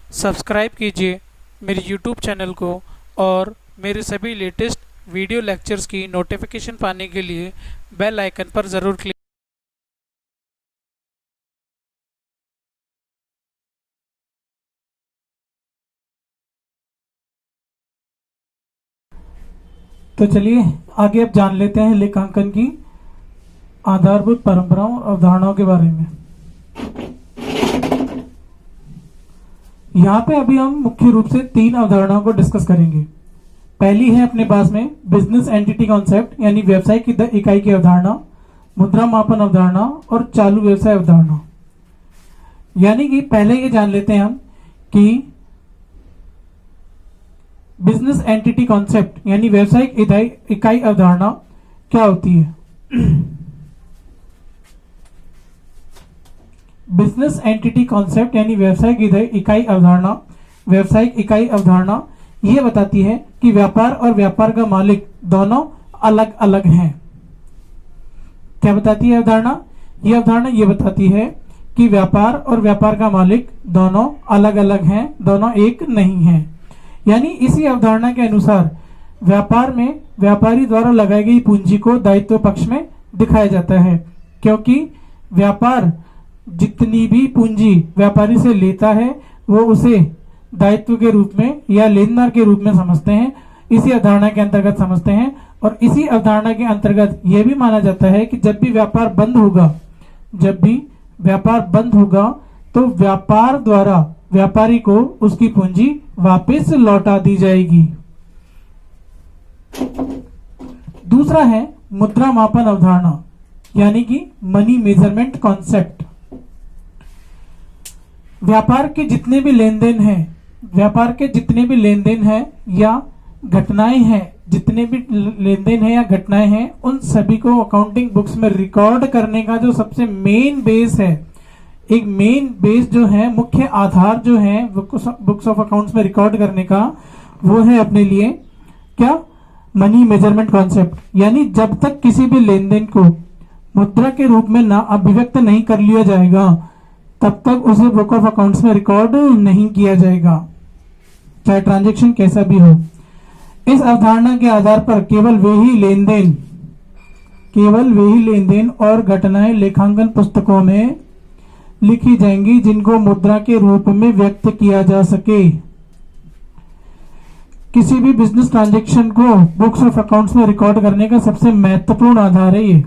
Subscribe कीजिए मेरे YouTube channel को और मेरे सभी लेटेस्ट वीडियो लेक्चर्स की नोटिफिकेशन पाने के लिए बेल आइकन पर ज़रूर क्लिक। तो चलिए आगे अब जान लेते हैं लेखांकन की आधारभूत परंपराओं और अवधारणाओं के बारे में। यहाँ पे अभी हम मुख्य रूप से 3 अवधारणाओं को डिस्कस करेंगे। पहली है अपने पास में बिजनेस एंटिटी कॉन्सेप्ट यानी व्यवसाय की इकाई की अवधारणा, मुद्रा मापन अवधारणा और चालू व्यवसाय अवधारणा। यानी कि पहले ये जान लेते हैं हम कि बिजनेस एंटिटी कॉन्सेप्ट यानी व्यवसायिक इकाई अवधारणा क्या होती है। बिजनेस एंटिटी कॉन्सेप्ट यानी व्यावसायिक इकाई अवधारणा यह बताती है कि व्यापार और व्यापार का मालिक दोनों अलग अलग हैं। क्या बताती है अवधारणा? यह अवधारणा यह बताती है कि व्यापार और व्यापार का मालिक दोनों अलग अलग हैं, दोनों एक नहीं हैं। यानी इसी अवधारणा के अनुसार व्यापार में व्यापारी द्वारा लगाई गई पूंजी को दायित्व पक्ष में दिखाया जाता है, क्योंकि व्यापार जितनी भी पूंजी व्यापारी से लेता है वो उसे दायित्व के रूप में या लेनदार के रूप में समझते हैं, इसी अवधारणा के अंतर्गत समझते हैं। और इसी अवधारणा के अंतर्गत यह भी माना जाता है कि जब भी व्यापार बंद होगा तो व्यापार द्वारा व्यापारी को उसकी पूंजी वापस लौटा दी जाएगी। दूसरा है मुद्रा मापन अवधारणा यानी कि मनी मेजरमेंट कॉन्सेप्ट। व्यापार के जितने भी लेन देन हैं या घटनाएं हैं, उन सभी को अकाउंटिंग बुक्स में रिकॉर्ड करने का जो सबसे मेन बेस है, एक मेन बेस जो है, मुख्य आधार जो है बुक्स ऑफ अकाउंट्स में रिकॉर्ड करने का, वो है अपने लिए क्या? Money measurement concept. यानी जब तक किसी भी लेन देन को मुद्रा के रूप में ना अभिव्यक्त नहीं कर लिया जाएगा तब तक उसे बुक ऑफ अकाउंट्स में रिकॉर्ड नहीं किया जाएगा, चाहे ट्रांजैक्शन कैसा भी हो। इस अवधारणा के आधार पर केवल वे ही लेन देन और घटनाएं लेखांकन पुस्तकों में लिखी जाएंगी जिनको मुद्रा के रूप में व्यक्त किया जा सके। किसी भी बिजनेस ट्रांजैक्शन को बुक्स ऑफ अकाउंट्स में रिकॉर्ड करने का सबसे महत्वपूर्ण आधार है ये।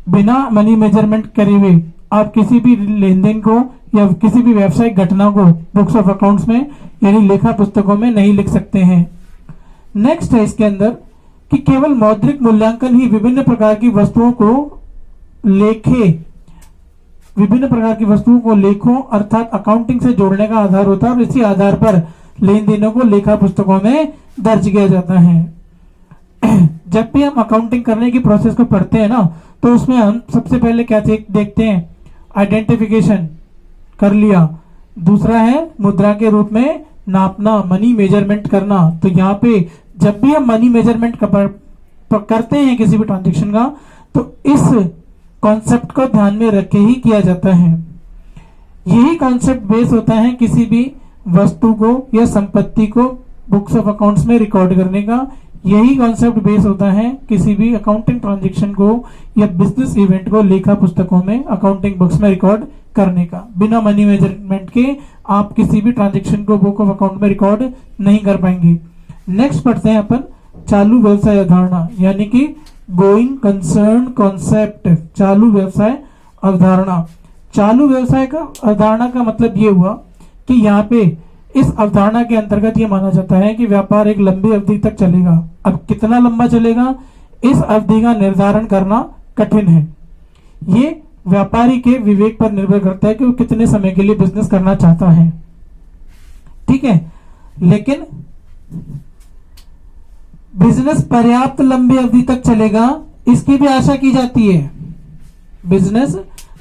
बिना मनी मेजरमेंट करे हुए आप किसी भी लेन देन को या किसी भी व्यावसायिक घटना को बुक्स ऑफ अकाउंट्स में यानी लेखा पुस्तकों में नहीं लिख सकते हैं। नेक्स्ट है इसके अंदर कि केवल मौद्रिक मूल्यांकन ही विभिन्न प्रकार की वस्तुओं को लेखों अर्थात अकाउंटिंग से जोड़ने का आधार होता है और इसी आधार पर लेन देनों को लेखा पुस्तकों में दर्ज किया जाता है। जब भी हम अकाउंटिंग करने की प्रोसेस को पढ़ते हैं ना, तो उसमें हम सबसे पहले क्या देखते हैं? आइडेंटिफिकेशन कर लिया। दूसरा है मुद्रा के रूप में नापना, मनी मेजरमेंट करना। तो यहाँ पे जब भी हम मनी मेजरमेंट करते हैं किसी भी ट्रांजेक्शन का, तो इस कॉन्सेप्ट को ध्यान में रख के ही किया जाता है। यही कॉन्सेप्ट बेस होता है किसी भी वस्तु को या संपत्ति को बुक्स ऑफ अकाउंट्स में रिकॉर्ड करने का। यही कॉन्सेप्ट बेस होता है किसी भी अकाउंटिंग ट्रांजैक्शन को या बिजनेस इवेंट को लेखा पुस्तकों में अकाउंटिंग बुक्स में रिकॉर्ड करने का। बिना मनी मेजरमेंट के आप किसी भी ट्रांजैक्शन को बुक ऑफ अकाउंट में रिकॉर्ड नहीं कर पाएंगे। नेक्स्ट पढ़ते हैं अपन चालू व्यवसाय अवधारणा यानी कि गोइंग कंसर्न कॉन्सेप्ट। चालू व्यवसाय अवधारणा। चालू व्यवसाय का अवधारणा का मतलब ये हुआ कि यहाँ पे इस अवधारणा के अंतर्गत ये माना जाता है कि व्यापार एक लंबी अवधि तक चलेगा। अब कितना लंबा चलेगा, इस अवधि का निर्धारण करना कठिन है। ये व्यापारी के विवेक पर निर्भर करता है कि वो कितने समय के लिए बिजनेस करना चाहता है। ठीक है, लेकिन बिजनेस पर्याप्त लंबी अवधि तक चलेगा इसकी भी आशा की जाती है। बिजनेस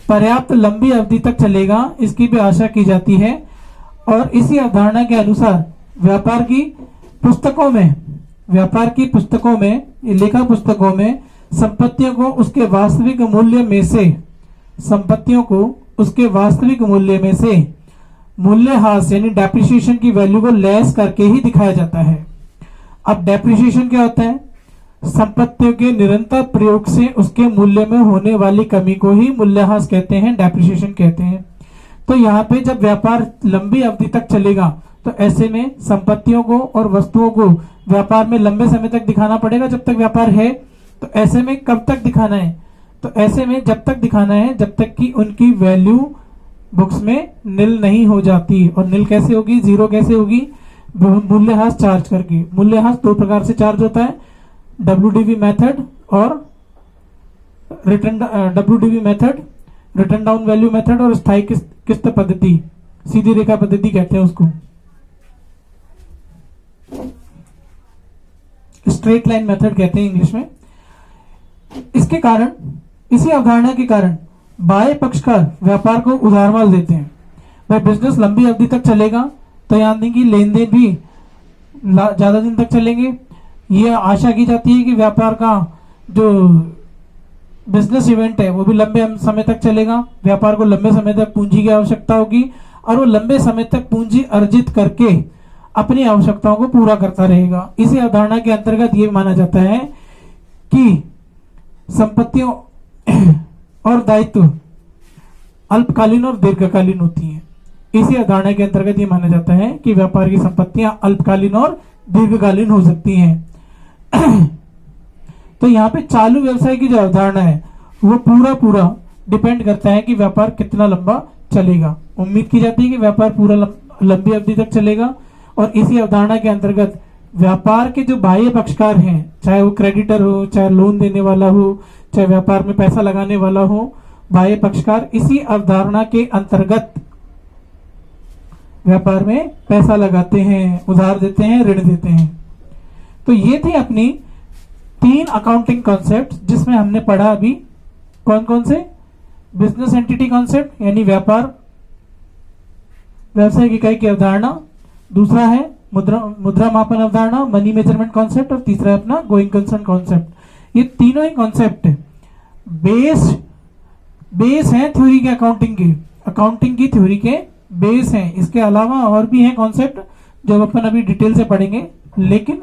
पर्याप्त लंबी अवधि तक चलेगा इसकी भी आशा की जाती है। और इसी अवधारणा के अनुसार व्यापार की पुस्तकों में लेखा पुस्तकों में संपत्तियों को उसके वास्तविक मूल्य में से मूल्यह्रास यानी डेप्रिसिएशन की वैल्यू को लेस करके ही दिखाया जाता है। अब डेप्रिसिएशन क्या होता है? संपत्तियों के निरंतर प्रयोग से उसके मूल्य में होने वाली कमी को ही मूल्यह्रास कहते हैं, डेप्रिसिएशन कहते हैं। तो यहाँ पे जब व्यापार लंबी अवधि तक चलेगा तो ऐसे में संपत्तियों को और वस्तुओं को व्यापार में लंबे समय तक दिखाना पड़ेगा जब तक व्यापार है। तो ऐसे में कब तक दिखाना है? तो ऐसे में जब तक दिखाना है जब तक कि उनकी वैल्यू बुक्स में नील नहीं हो जाती। और नील कैसे होगी, जीरो कैसे होगी? मूल्यह्रास चार्ज करके। मूल्यह्रास दो प्रकार से चार्ज होता है, WDV मेथड और WDV method, return down value method, और स्थायी किस्त पद्धति, सीधी रेखा पद्धति कहते हैं उसको, स्ट्रेट लाइन मेथड कहते हैं इंग्लिश में। इसके कारण, इसी अवधारणा के कारण बाह्य पक्षकार व्यापार को उधार माल देते हैं। वह बिजनेस लंबी अवधि तक चलेगा तो यानी कि लेन देन भी ज्यादा दिन तक चलेंगे। यह आशा की जाती है कि व्यापार का जो बिजनेस इवेंट है वो भी लंबे समय तक चलेगा। व्यापार को लंबे समय तक पूंजी की आवश्यकता होगी और वो लंबे समय तक पूंजी अर्जित करके अपनी आवश्यकताओं को पूरा करता रहेगा। इसी अवधारणा के अंतर्गत ये माना जाता है कि संपत्तियों और दायित्व अल्पकालीन और दीर्घकालीन होती हैं। इसी अवधारणा के अंतर्गत ये माना जाता है कि व्यापार की संपत्तियां अल्पकालीन और दीर्घकालीन हो सकती हैं। तो यहाँ पे चालू व्यवसाय की जो अवधारणा है वो पूरा डिपेंड करता है कि व्यापार कितना लंबा चलेगा। उम्मीद की जाती है कि व्यापार पूरा लंबी अवधि तक चलेगा। और इसी अवधारणा के अंतर्गत व्यापार के जो बाह्य पक्षकार हैं, चाहे वो क्रेडिटर हो, चाहे लोन देने वाला हो, चाहे व्यापार में पैसा लगाने वाला हो, बाह्य पक्षकार इसी अवधारणा के अंतर्गत व्यापार में पैसा लगाते हैं, उधार देते हैं, ऋण देते हैं। तो ये थी अपनी 3 अकाउंटिंग कॉन्सेप्ट जिसमें हमने पढ़ा अभी कौन कौन से? बिजनेस एंटिटी कॉन्सेप्ट यानी व्यवसायिक इकाई की अवधारणा, दूसरा है मुद्रा मापन अवधारणा, मनी मेजरमेंट कॉन्सेप्ट, और तीसरा है अपना गोइंग कंसर्न कॉन्सेप्ट। ये तीनों ही कॉन्सेप्ट बेस हैं थ्योरी के, अकाउंटिंग की थ्योरी के बेस हैं। इसके अलावा और भी हैं कॉन्सेप्ट जो अपन अभी डिटेल से पढ़ेंगे। लेकिन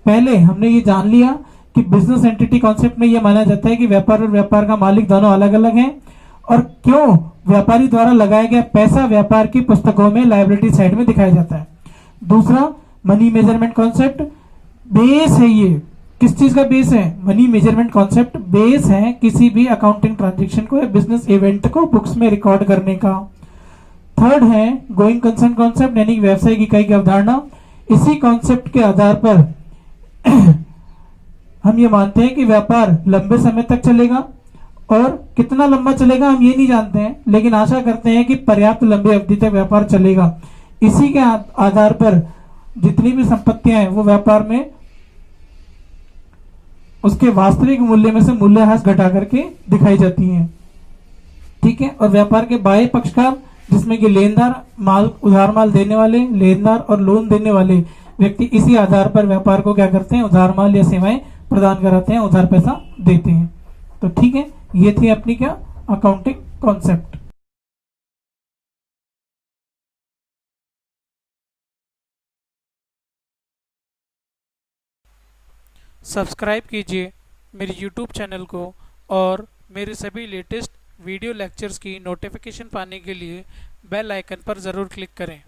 पहले हमने ये जान लिया कि बिजनेस एंटिटी कॉन्सेप्ट में यह माना जाता है कि व्यापार और व्यापार का मालिक दोनों अलग अलग हैं और क्यों व्यापारी द्वारा लगाया गया पैसा व्यापार की पुस्तकों में लायबिलिटी साइड में दिखाया जाता है। दूसरा मनी मेजरमेंट कॉन्सेप्ट बेस है। ये किस चीज का बेस है? मनी मेजरमेंट कॉन्सेप्ट बेस है किसी भी अकाउंटिंग ट्रांजेक्शन को या बिजनेस इवेंट को बुक्स में रिकॉर्ड करने का। थर्ड है गोइंग कंसर्न कॉन्सेप्ट यानी व्यावसायिक इकाई की अवधारणा। इसी कॉन्सेप्ट के आधार पर हम ये मानते हैं कि व्यापार लंबे समय तक चलेगा, और कितना लंबा चलेगा हम ये नहीं जानते हैं, लेकिन आशा करते हैं कि पर्याप्त लंबी अवधि तक व्यापार चलेगा। इसी के आधार पर जितनी भी संपत्तियां हैं वो व्यापार में उसके वास्तविक मूल्य में से मूल्यह्रास घटा करके दिखाई जाती हैं। ठीक है। और व्यापार के बाह्य पक्षकार जिसमें कि लेनदार, उधार माल देने वाले, लेनदार और लोन देने वाले व्यक्ति इसी आधार पर व्यापार को क्या करते हैं? उधार माल या सेवाएं प्रदान कराते हैं, उधार पैसा देते हैं। तो ठीक है, ये थी अपनी क्या अकाउंटिंग कॉन्सेप्ट। सब्सक्राइब कीजिए मेरे YouTube चैनल को और मेरे सभी लेटेस्ट वीडियो लेक्चर्स की नोटिफिकेशन पाने के लिए बेल आइकन पर ज़रूर क्लिक करें।